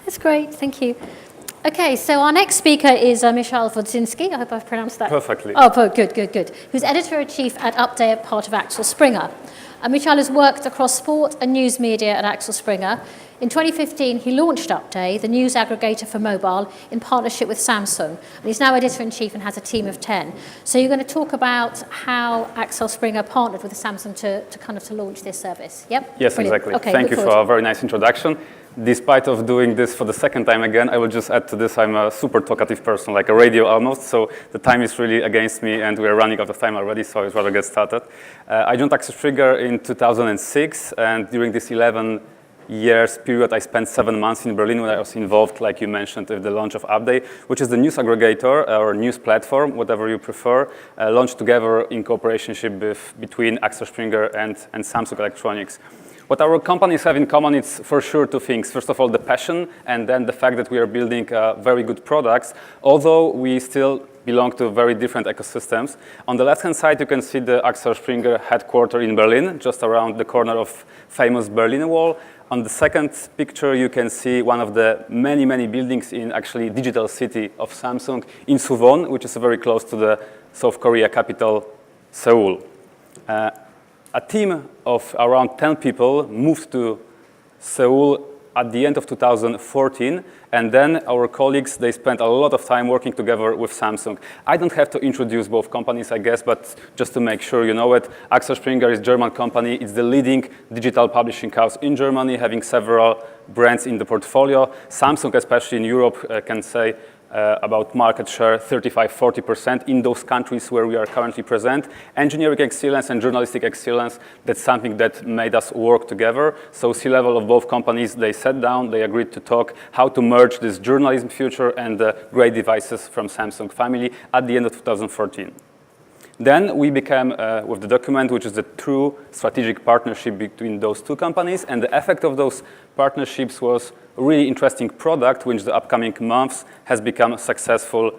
That's great, thank you. Okay, so our next speaker is Michal Wodzinski. I hope I've pronounced that perfectly. Oh, good. Who's editor-in-chief at Upday, part of Axel Springer. Michal has worked across sport and news media at Axel Springer. In 2015, he launched Upday, the news aggregator for mobile, in partnership with Samsung. And he's now editor-in-chief and has a team of 10. So you're going to talk about how Axel Springer partnered with Samsung to launch this service. Yep? Yes, Brilliant. exactly. Okay, Thank you for a very nice introduction. Despite of doing this for the second time again, I will just add to this, I'm a super talkative person, like a radio almost, so the time is really against me and we're running out of time already, so I'd rather get started. I joined Axel Springer in 2006, and during this 11 years period, I spent 7 months in Berlin where I was involved, like you mentioned, with the launch of Upday, which is the news aggregator or news platform, whatever you prefer, launched together in cooperation between Axel Springer and Samsung Electronics. What our companies have in common is for sure two things. First of all, the passion, and then the fact that we are building very good products, although we still belong to very different ecosystems. On the left-hand side, you can see the Axel Springer headquarters in Berlin, just around the corner of famous Berlin Wall. On the second picture, you can see one of the many, many buildings in actually digital city of Samsung in Suwon, which is very close to the South Korea capital, Seoul. A team of around 10 people moved to Seoul at the end of 2014, and then our colleagues, they spent a lot of time working together with Samsung. I don't have to introduce both companies, I guess, but just to make sure you know it, Axel Springer is a German company. It's the leading digital publishing house in Germany, having several brands in the portfolio. Samsung, especially in Europe, can say about market share 35–40% in those countries where we are currently present. Engineering excellence and journalistic excellence, that's something that made us work together. So C-level of both companies, they sat down, they agreed to talk how to merge this journalism future and the great devices from Samsung family at the end of 2014. Then we became with the document, which is the true strategic partnership between those two companies, and the effect of those partnerships was a really interesting product, which the upcoming months has become a successful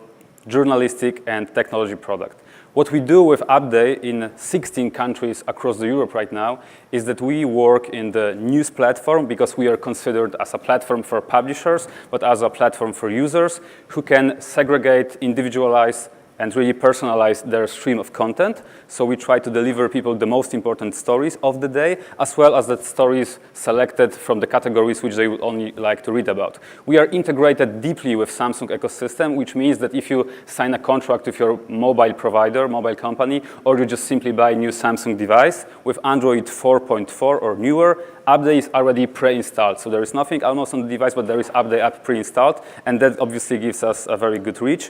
journalistic and technology product. What we do with Upday in 16 countries across Europe right now is that we work in the news platform because we are considered as a platform for publishers, but as a platform for users who can segregate, individualize, and really personalize their stream of content. So we try to deliver people the most important stories of the day, as well as the stories selected from the categories which they would only like to read about. We are integrated deeply with Samsung ecosystem, which means that if you sign a contract with your mobile provider, mobile company, or you just simply buy a new Samsung device with Android 4.4 or newer, Upday is already pre-installed. So there is nothing almost on the device, but there is Upday app pre-installed, and that obviously gives us a very good reach.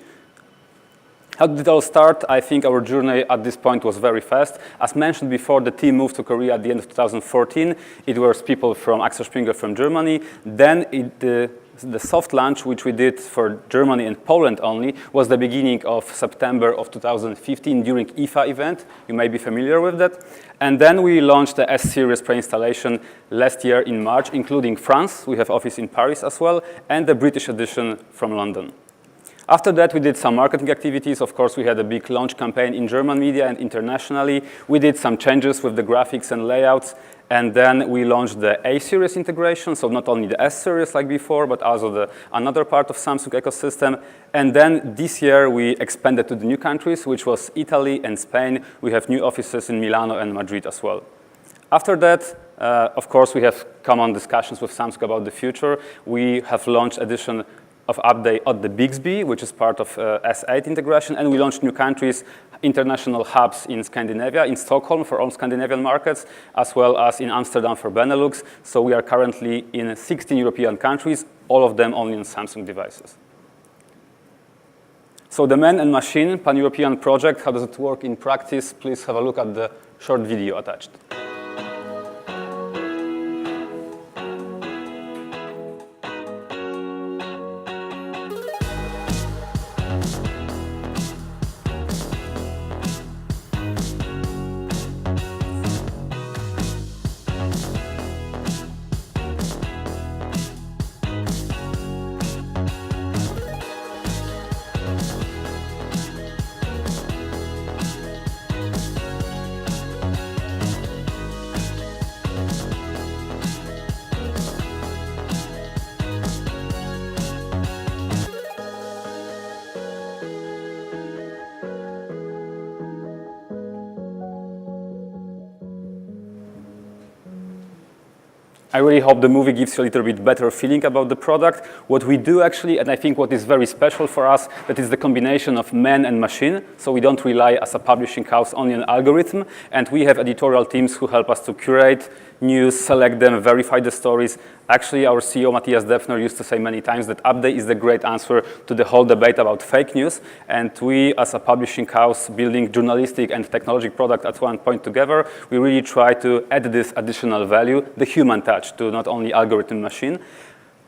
How did it all start? I think our journey at this point was very fast. As mentioned before, the team moved to Korea at the end of 2014. It was people from Axel Springer from Germany. Then the soft launch, which we did for Germany and Poland only, was the beginning of September of 2015 during IFA event. You may be familiar with that. And then we launched the S-Series pre-installation last year in March, including France. We have office in Paris as well, and the British edition from London. After that, we did some marketing activities. Of course, we had a big launch campaign in German media and internationally. We did some changes with the graphics and layouts. And then we launched the A-Series integration, so not only the S-Series like before, but also another part of Samsung ecosystem. And then this year, we expanded to the new countries, which was Italy and Spain. We have new offices in Milano and Madrid as well. After that, of course, we have common discussions with Samsung about the future. We have launched edition of Upday at the Bixby, which is part of S8 integration, and we launched new countries, international hubs in Scandinavia, in Stockholm for all Scandinavian markets, as well as in Amsterdam for Benelux. So we are currently in 16 European countries, all of them only on Samsung devices. So the man and machine pan-European project, how does it work in practice? Please have a look at the short video attached. I really hope the movie gives you a little bit better feeling about the product. What we do actually, and I think what is very special for us, that is the combination of man and machine. So we don't rely as a publishing house only on algorithm, and we have editorial teams who help us to curate news, select them, verify the stories. Actually, our CEO, Matthias Deffner, used to say many times that upday is the great answer to the whole debate about fake news. And we, as a publishing house, building journalistic and technological product at one point together, we really try to add this additional value, the human touch, to not only algorithm machine.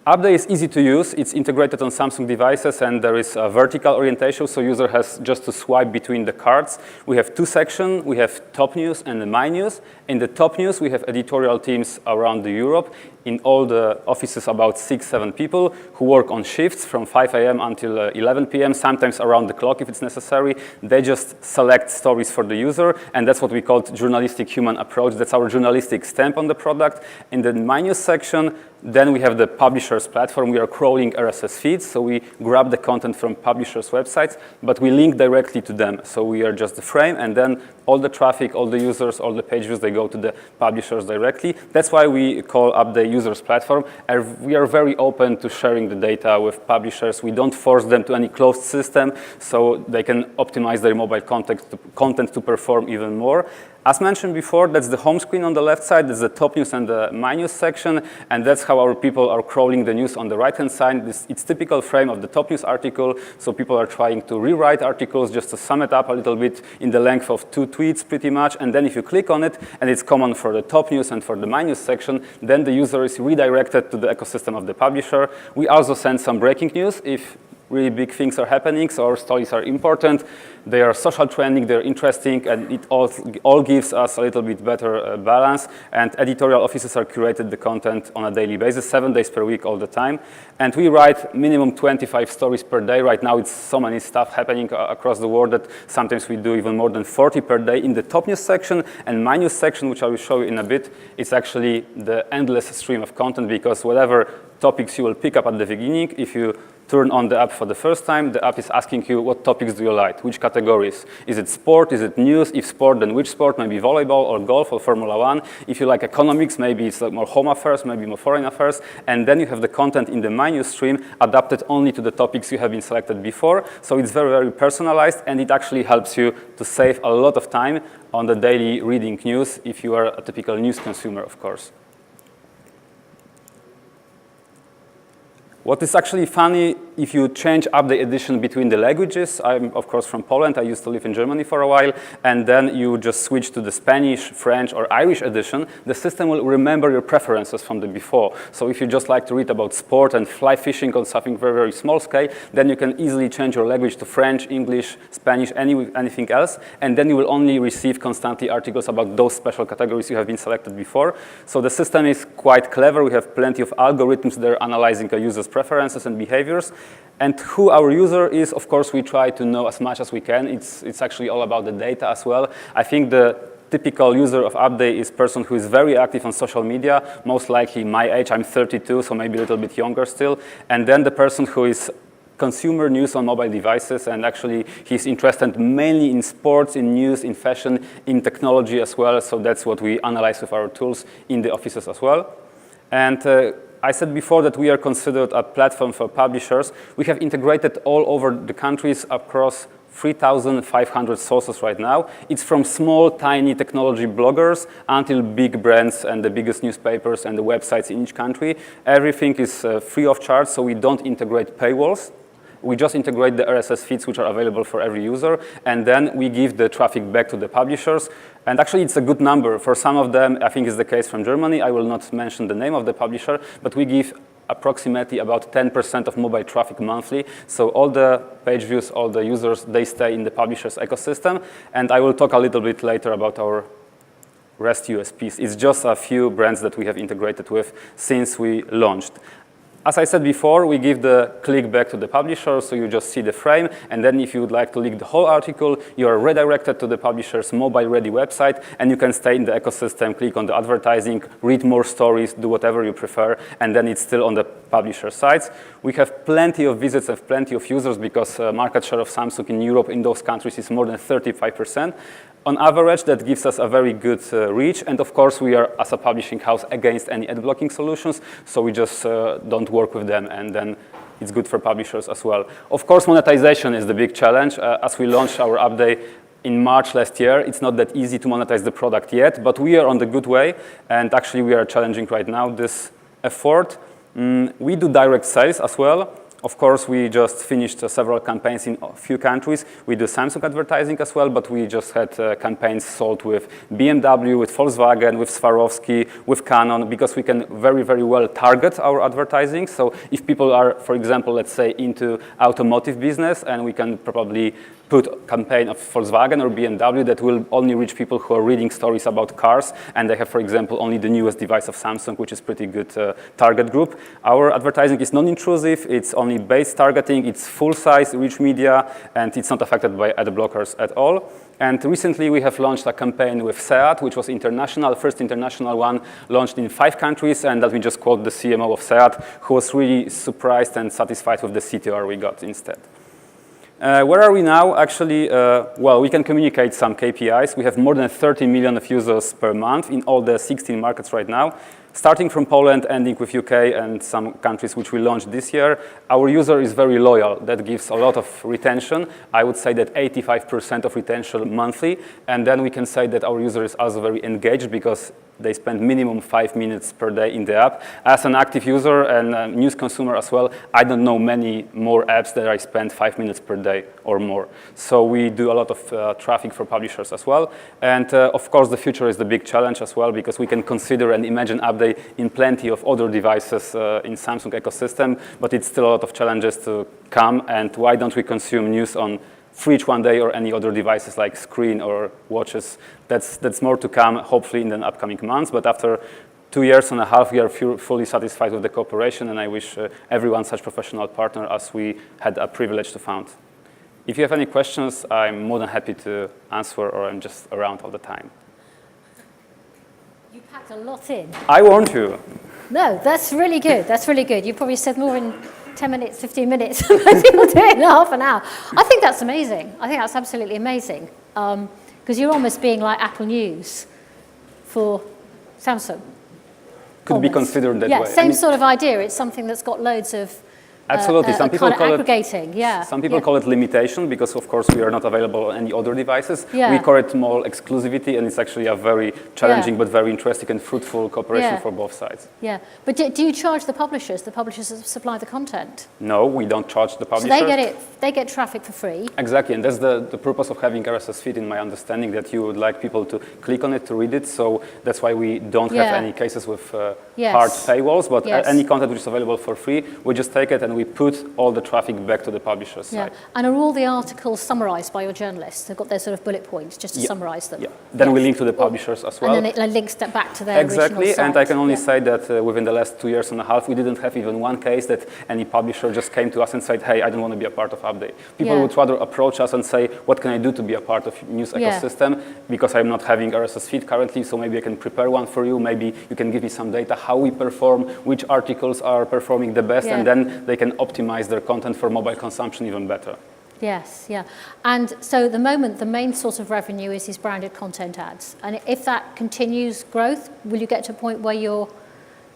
Upday is easy to use. It's integrated on Samsung devices, and there is a vertical orientation, so user has just to swipe between the cards. We have two sections. We have top news and the my news. In the top news, we have editorial teams around Europe. In all the offices, about 6-7 people who work on shifts from 5 a.m. until 11 p.m., sometimes around the clock if it's necessary. They just select stories for the user, and that's what we call journalistic human approach. That's our journalistic stamp on the product. In the my news section, then we have the publisher's platform. We are crawling RSS feeds, so we grab the content from publishers' websites, but we link directly to them. So we are just the frame, and then all the traffic, all the users, all the page views, they go to the publishers directly. That's why we call upday users platform. And we are very open to sharing the data with publishers. We don't force them to any closed system, so they can optimize their mobile content to perform even more. As mentioned before, that's the home screen on the left side. That's the top news and the my news section, and that's how our people are crawling the news on the right-hand side. It's typical frame of the top news article, so people are trying to rewrite articles just to sum it up a little bit in the length of 2 tweets pretty much, and then if you click on it, and it's common for the top news and for the my news section, then the user is redirected to the ecosystem of the publisher. We also send some breaking news if really big things are happening, so our stories are important. They are social trending, they're interesting, and it all gives us a little bit better balance. And editorial offices are curated the content on a daily basis, 7 days per week, all the time. And we write minimum 25 stories per day. Right now, it's so many stuff happening across the world that sometimes we do even more than 40 per day. In the top news section and my news section, which I will show you in a bit, it's actually the endless stream of content, because whatever topics you will pick up at the beginning, if you turn on the app for the first time, the app is asking you what topics do you like, which categories. Is it sport, is it news? If sport, then which sport? Maybe volleyball or golf or Formula One. If you like economics, maybe it's like more home affairs, maybe more foreign affairs. And then you have the content in the My News stream adapted only to the topics you have been selected before. So it's very, very personalized, and it actually helps you to save a lot of time on the daily reading news if you are a typical news consumer, of course. What is actually funny, if you change upday edition between the languages, I'm of course from Poland, I used to live in Germany for a while, and then you just switch to the Spanish, French, or Irish edition, the system will remember your preferences from the before. So if you just like to read about sport and fly fishing on something very, very small scale, then you can easily change your language to French, English, Spanish, anything else, and then you will only receive constantly articles about those special categories you have been selected before. So the system is quite clever. We have plenty of algorithms there analyzing a user's preferences and behaviors. And who our user is, of course, we try to know as much as we can. It's actually all about the data as well. I think the typical user of upday is a person who is very active on social media, most likely my age. I'm 32, so maybe a little bit younger still. And then the person who is consumer news on mobile devices, and actually he's interested mainly in sports, in news, in fashion, in technology as well. So that's what we analyze with our tools in the offices as well. And I said before that we are considered a platform for publishers. We have integrated all over the countries across 3,500 sources right now. It's from small, tiny technology bloggers until big brands and the biggest newspapers and the websites in each country. Everything is free of charge, so we don't integrate paywalls. We just integrate the RSS feeds, which are available for every user, and then we give the traffic back to the publishers. And actually, it's a good number. For some of them, I think it's the case from Germany. I will not mention the name of the publisher, but we give approximately about 10% of mobile traffic monthly. So all the page views, all the users, they stay in the publisher's ecosystem. And I will talk a little bit later about our REST USPs. It's just a few brands that we have integrated with since we launched. As I said before, we give the click back to the publisher, so you just see the frame, and then if you would like to link the whole article, you are redirected to the publisher's mobile-ready website, and you can stay in the ecosystem, click on the advertising, read more stories, do whatever you prefer, and then it's still on the publisher sites. We have plenty of visits and plenty of users because market share of Samsung in Europe in those countries is more than 35%. On average, that gives us a very good reach, and of course, we are, as a publishing house, against any ad blocking solutions, so we just don't work with them, and then it's good for publishers as well. Of course, monetization is the big challenge. As we launched our update in March last year, it's not that easy to monetize the product yet, but we are on the good way, and actually we are challenging right now this effort. We do direct sales as well. Of course, we just finished several campaigns in a few countries. We do Samsung advertising as well, but we just had campaigns sold with BMW, with Volkswagen, with Swarovski, with Canon, because we can very, very well target our advertising. So if people are, for example, let's say into automotive business, and we can probably put a campaign of Volkswagen or BMW that will only reach people who are reading stories about cars, and they have, for example, only the newest device of Samsung, which is pretty good target group. Our advertising is non-intrusive, it's only base targeting, it's full-size rich media, and it's not affected by ad blockers at all. And recently we have launched a campaign with SEAT, which was international, first international one, launched in 5 countries, and that we just quote the CMO of SEAT, who was really surprised and satisfied with the CTR we got instead. Where are we now? Actually, well, we can communicate some KPIs. We have more than 30 million of users per month in all the 16 markets right now. Starting from Poland, ending with UK and some countries which we launched this year, our user is very loyal. That gives a lot of retention. I would say that 85% of retention monthly. And then we can say that our user is also very engaged because they spend minimum 5 minutes per day in the app. As an active user and a news consumer as well, I don't know many more apps that I spend 5 minutes per day or more. So we do a lot of traffic for publishers as well. And of course, the future is the big challenge as well, because we can consider and imagine upday in plenty of other devices in Samsung ecosystem, but it's still a lot of challenges to come. And why don't we consume news on Fridge one day or any other devices like screen or watches? That's more to come, hopefully in the upcoming months. But after 2.5 years, we are fully satisfied with the cooperation, and I wish everyone such professional partner as we had a privilege to found. If you have any questions, I'm more than happy to answer, or I'm just around all the time. You packed a lot in. I warned you. No, that's really good. That's really good. You probably said more in 10 minutes, 15 minutes. You'll do it in half an hour. I think that's amazing. I think that's absolutely amazing. Because you're almost being like Apple News for Samsung. Could be considered that way. Yeah, same sort of idea. It's something that's got loads of absolutely. Some people kind of aggregating. Yeah. Some people call it limitation because, of course, we are not available on any other devices. Yeah. We call it more exclusivity, and it's actually a very challenging but very interesting and fruitful cooperation for both sides. Yeah, but do you charge the publishers? The publishers supply the content. No, we don't charge the publishers. So they get traffic for free. Exactly, and that's the purpose of having RSS feed, in my understanding, that you would like people to click on it to read it. So that's why we don't have any cases with hard paywalls, but any content which is available for free, we just take it and we put all the traffic back to the publisher's side. And are all the articles summarized by your journalists? They've got their sort of bullet points just to summarize them. Yeah. Then we link to the publishers as well. And then it links that back to their original site. And I can only say that within the last 2.5 years, we didn't have even one case that any publisher just came to us and said, hey, I don't want to be a part of upday. People would rather approach us and say, what can I do to be a part of news ecosystem? Because I'm not having RSS feed currently, so maybe I can prepare one for you. Maybe you can give me some data, how we perform, which articles are performing the best, and then they can optimize their content for mobile consumption even better. Yes, yeah. And so at the moment, the main source of revenue is these branded content ads. And if that continues growth, will you get to a point where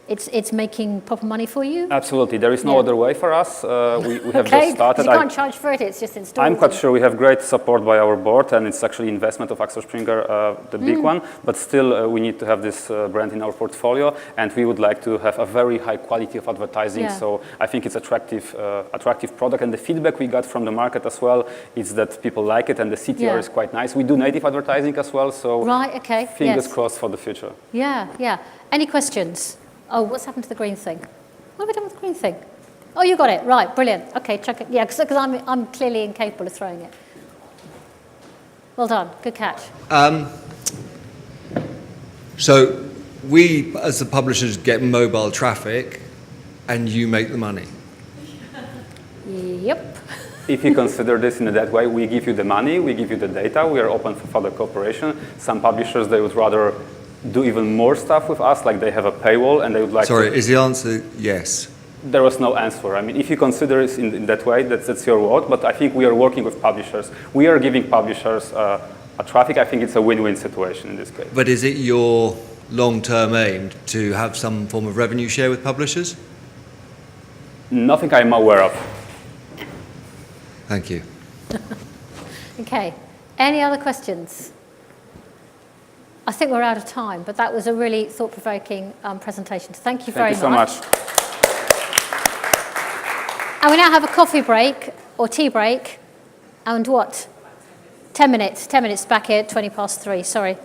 it's making proper money for you? Absolutely. There is no other way for us. We have just started. You can't charge for it, it's just installed. I'm quite sure we have great support by our board, and it's actually investment of Axel Springer, the big one. But still, we need to have this brand in our portfolio, and we would like to have a very high quality of advertising. So I think it's attractive product, and the feedback we got from the market as well is that people like it, and the CTR is quite nice. We do native advertising as well, so fingers crossed for the future. Yeah, yeah. Any questions? Oh, what's happened to the green thing? What have we done with the green thing? Oh, you got it. Right, brilliant. Okay, check it. Yeah, because I'm clearly incapable of throwing it. Well done. Good catch. So we, as the publishers, get mobile traffic, and you make the money. Yep. If you consider this in that way, we give you the money, we give you the data, we are open for further cooperation. Some publishers, they would rather do even more stuff with us, like they have a paywall and they would like is the answer yes? There was no answer. I mean, if you consider it in that way, that's your word, but I think we are working with publishers. We are giving publishers traffic, I think it's a win-win situation in this case. But is it your long-term aim to have some form of revenue share with publishers? Nothing I'm aware of. Thank you. Okay. Any other questions? I think we're out of time, but that was a really thought-provoking presentation. Thank you very much. Thank you so much. And we now have a coffee break or tea break. And what? 10 minutes. 10 minutes back here at 3:20. Sorry.